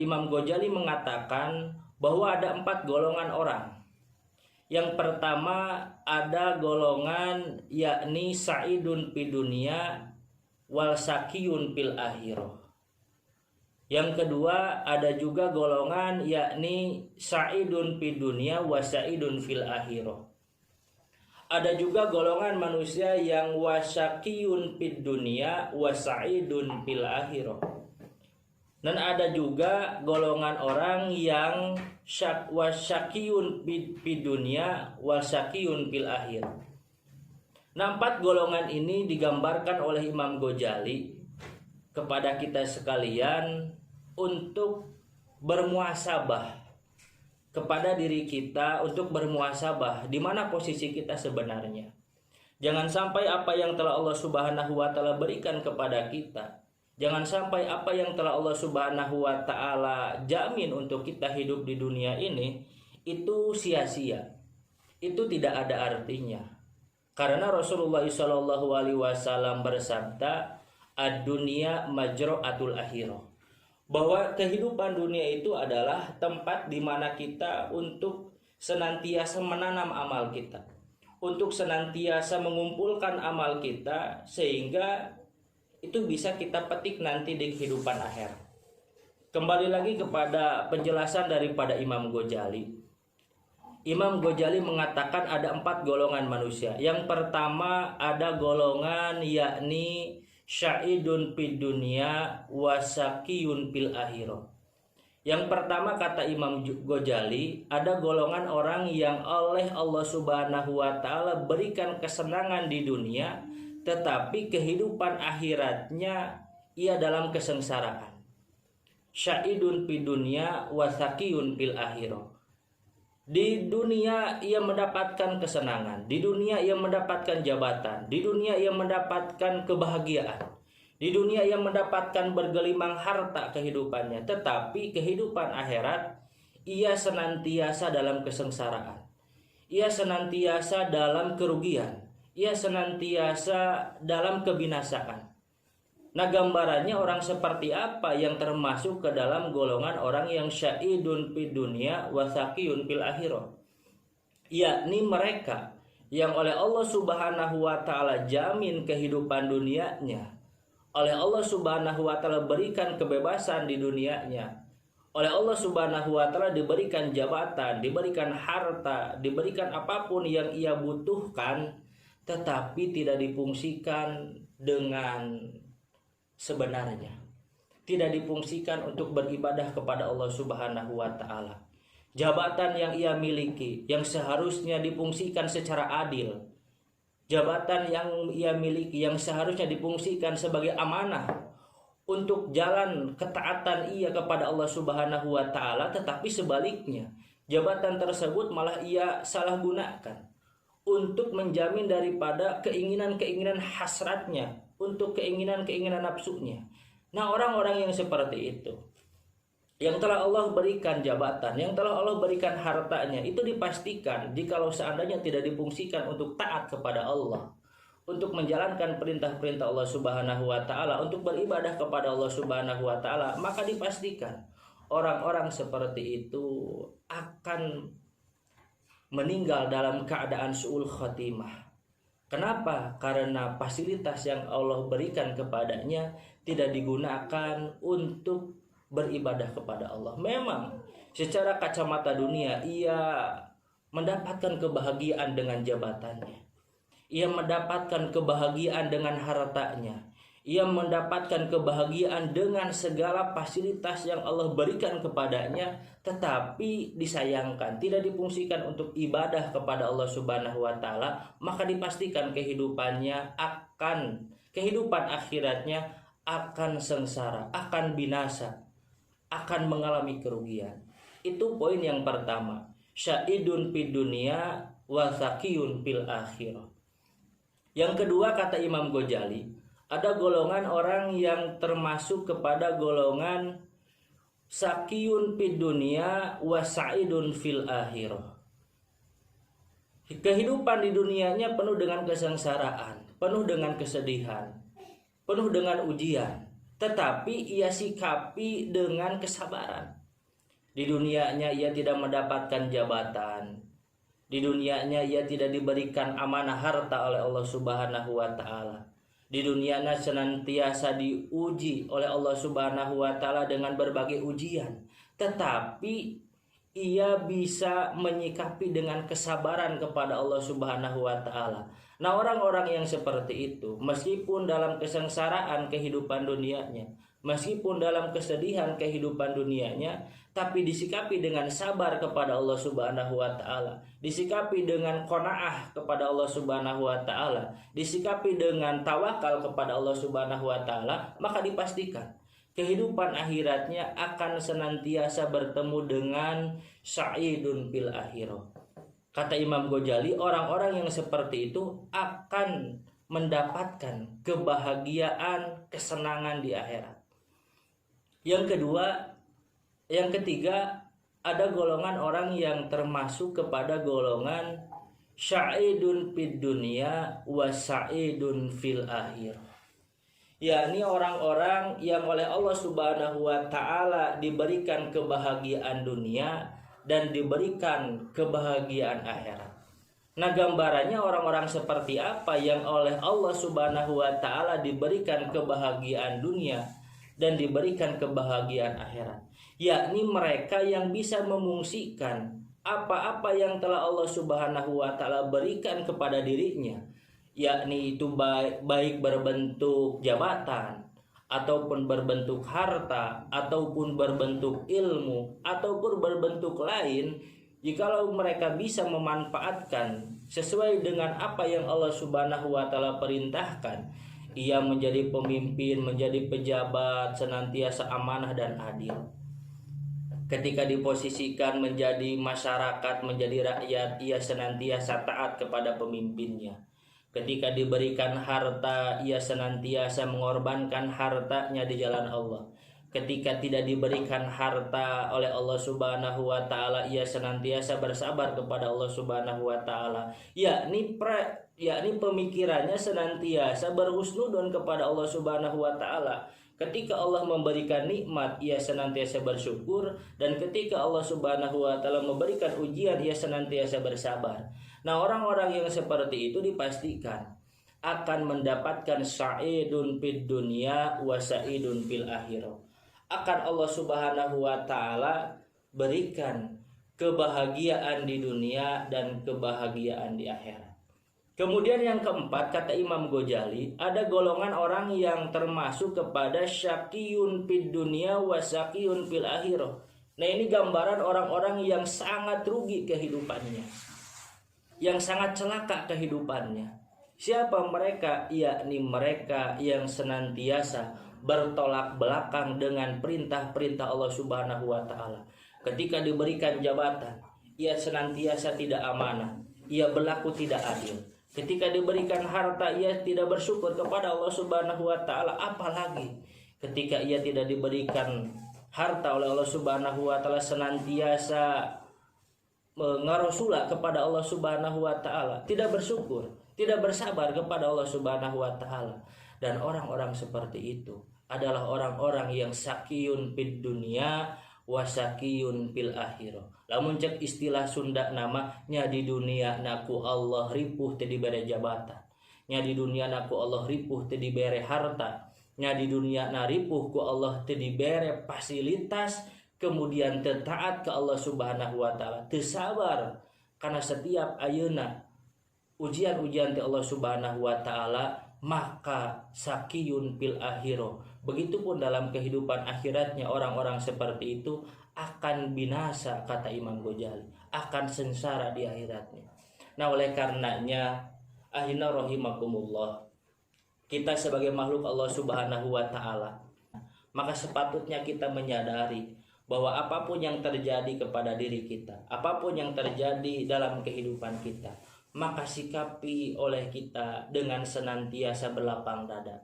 Imam Ghazali mengatakan bahwa ada 4 golongan orang. Yang pertama ada golongan yakni sa'idun fid dunya wal sakiyun fil akhirah. Yang kedua ada juga golongan yakni sa'idun fid dunya wa sa'idun fil akhirah. Ada juga golongan manusia yang wasakiyun fid dunya wa sa'idun fil akhirah. Dan ada juga golongan orang yang wasyakiyun fid dunya wasyakiyun fil akhir. Nah, 4 golongan ini digambarkan oleh Imam Ghazali kepada kita sekalian untuk bermuhasabah kepada diri kita, untuk bermuhasabah di mana posisi kita sebenarnya. Jangan sampai apa yang telah Allah Subhanahu wa taala berikan kepada kita, jangan sampai apa yang telah Allah Subhanahu wa taala jamin untuk kita hidup di dunia ini itu sia-sia. Itu tidak ada artinya. Karena Rasulullah SAW bersabda, "Ad-dunya majra'atul akhirah." Bahwa kehidupan dunia itu adalah tempat di mana kita untuk senantiasa menanam amal kita, untuk senantiasa mengumpulkan amal kita sehingga itu bisa kita petik nanti di kehidupan akhirat. Kembali lagi kepada penjelasan daripada Imam Ghazali. Imam Ghazali mengatakan ada 4 golongan manusia. Yang pertama ada golongan yakni sya'idun fid dunya wasakiyun fil akhirah. Yang pertama kata Imam Ghazali, ada golongan orang yang oleh Allah Subhanahu wa taala berikan kesenangan di dunia, tetapi kehidupan akhiratnya ia dalam kesengsaraan. Sya'idun fid dunya wasakiyun fil akhirah. Di dunia ia mendapatkan kesenangan, di dunia ia mendapatkan jabatan, di dunia ia mendapatkan kebahagiaan, di dunia ia mendapatkan bergelimang harta kehidupannya, tetapi kehidupan akhirat ia senantiasa dalam kesengsaraan, ia senantiasa dalam kerugian, ia senantiasa dalam kebinasaan. Nah, gambarannya orang seperti apa yang termasuk ke dalam golongan orang yang sya'idun fid dunya wa sakiyun fil akhirah? Yakni mereka yang oleh Allah Subhanahu wa taala jamin kehidupan dunianya, oleh Allah Subhanahu wa taala berikan kebebasan di dunianya, oleh Allah Subhanahu wa taala diberikan jabatan, diberikan harta, diberikan apapun yang ia butuhkan, tetapi tidak difungsikan dengan sebenarnya, tidak difungsikan untuk beribadah kepada Allah Subhanahu wa taala. Jabatan yang ia miliki yang seharusnya difungsikan secara adil, jabatan yang ia miliki yang seharusnya difungsikan sebagai amanah untuk jalan ketaatan ia kepada Allah Subhanahu wa taala, tetapi sebaliknya jabatan tersebut malah ia salah gunakan untuk menjamin daripada keinginan-keinginan hasratnya, untuk keinginan-keinginan nafsunya. Nah, orang-orang yang seperti itu, yang telah Allah berikan jabatan, yang telah Allah berikan hartanya, itu dipastikan jikalau seandainya tidak difungsikan untuk taat kepada Allah, untuk menjalankan perintah-perintah Allah Subhanahu wa taala, untuk beribadah kepada Allah Subhanahu wa taala, maka dipastikan orang-orang seperti itu akan meninggal dalam keadaan su'ul khatimah. Kenapa? Karena fasilitas yang Allah berikan kepadanya tidak digunakan untuk beribadah kepada Allah. Memang secara kacamata dunia ia mendapatkan kebahagiaan dengan jabatannya, ia mendapatkan kebahagiaan dengan hartanya, ia mendapatkan kebahagiaan dengan segala fasilitas yang Allah berikan kepadanya, tetapi disayangkan tidak difungsikan untuk ibadah kepada Allah Subhanahu wa taala, maka dipastikan kehidupan akhiratnya akan sengsara, akan binasa, akan mengalami kerugian. Itu poin yang pertama, sya'idun fid dunya wa sakiyun fil akhirah. Yang kedua kata Imam Ghazali, ada golongan orang yang termasuk kepada golongan sakiyun fid dunya wa sa'idun fil akhirah. Kehidupan di dunianya penuh dengan kesengsaraan, penuh dengan kesedihan, penuh dengan ujian, tetapi ia sikapi dengan kesabaran. Di dunianya ia tidak mendapatkan jabatan, di dunianya ia tidak diberikan amanah harta oleh Allah Subhanahu wa taala. Di dunianya senantiasa diuji oleh Allah Subhanahu wa taala dengan berbagai ujian, tetapi ia bisa menyikapi dengan kesabaran kepada Allah Subhanahu wa taala. Nah, orang-orang yang seperti itu, meskipun dalam kesengsaraan kehidupan dunianya, meskipun dalam kesedihan kehidupan dunianya, tapi disikapi dengan sabar kepada Allah Subhanahu wa taala, disikapi dengan qanaah kepada Allah Subhanahu wa taala, disikapi dengan tawakal kepada Allah Subhanahu wa taala, maka dipastikan kehidupan akhiratnya akan senantiasa bertemu dengan sa'idun fil akhirah. Kata Imam Ghazali, orang-orang yang seperti itu akan mendapatkan kebahagiaan, kesenangan di akhirat. Yang ketiga, ada golongan orang yang termasuk kepada golongan sa'idun fid dunya wa sa'idun fil akhirah. Yakni orang-orang yang oleh Allah Subhanahu wa taala diberikan kebahagiaan dunia dan diberikan kebahagiaan akhirat. Nah, gambarannya orang-orang seperti apa yang oleh Allah Subhanahu wa taala diberikan kebahagiaan dunia dan diberikan kebahagiaan akhirat, yakni mereka yang bisa memungsikan apa-apa yang telah Allah Subhanahu wa taala berikan kepada dirinya, yakni itu baik berbentuk jabatan ataupun berbentuk harta ataupun berbentuk ilmu ataupun berbentuk lain. Jikalau mereka bisa memanfaatkan sesuai dengan apa yang Allah Subhanahu wa taala perintahkan, ia menjadi pemimpin, menjadi pejabat, senantiasa amanah dan adil. Ketika diposisikan menjadi masyarakat, menjadi rakyat, ia senantiasa taat kepada pemimpinnya. Ketika diberikan harta, ia senantiasa mengorbankan hartanya di jalan Allah. Ketika tidak diberikan harta oleh Allah Subhanahu wa taala, ia senantiasa bersabar kepada Allah Subhanahu wa taala. Yakni pemikirannya senantiasa berhusnudon kepada Allah Subhanahu wa taala. Ketika Allah memberikan nikmat, ia senantiasa bersyukur, dan ketika Allah Subhanahu wa taala memberikan ujian, ia senantiasa bersabar. Nah, orang-orang yang seperti itu dipastikan akan mendapatkan sa'idun fid dunya wa sa'idun fil akhirah. Akan Allah Subhanahu wa taala berikan kebahagiaan di dunia dan kebahagiaan di akhirat. Kemudian yang keempat, kata Imam Ghazali, ada golongan orang yang termasuk kepada syaqiyun fid dunya wa syaqiyun fil akhirah. Nah, ini gambaran orang-orang yang sangat rugi kehidupannya, yang sangat celaka kehidupannya. Siapa mereka? Yakni mereka yang senantiasa bertolak belakang dengan perintah-perintah Allah Subhanahu wa taala. Ketika diberikan jabatan, ia senantiasa tidak amanah, ia berlaku tidak adil. Ketika diberikan harta, ia tidak bersyukur kepada Allah Subhanahu wa taala. Apalagi ketika ia tidak diberikan harta oleh Allah Subhanahu wa taala, senantiasa mengarosula kepada Allah Subhanahu wa taala, tidak bersyukur, tidak bersabar kepada Allah Subhanahu wa taala. Dan orang-orang seperti itu adalah orang-orang yang sakiyun fid dunya wa sakiyun fil akhirah. Lamun cek istilah Sunda nama nya di dunia naku Allah ripuh teu dibere jabatan, nya di dunia naku Allah ripuh teu dibere harta, nya di dunia na ripuh ku Allah teu dibere fasilitas, kemudian teu taat ke Allah Subhanahu wa taala, teu sabar karena setiap ayeuna ujian-ujian ti Allah Subhanahu wa taala, maka sakiyun fil akhirah. Begitupun dalam kehidupan akhiratnya orang-orang seperti itu akan binasa, kata Imam Ghazali, akan sengsara di akhiratnya. Nah, oleh karenanya ahina rahimakumullah, kita sebagai makhluk Allah Subhanahu wa taala, maka sepatutnya kita menyadari bahwa apapun yang terjadi kepada diri kita, apapun yang terjadi dalam kehidupan kita, maka sikapi oleh kita dengan senantiasa berlapang dada.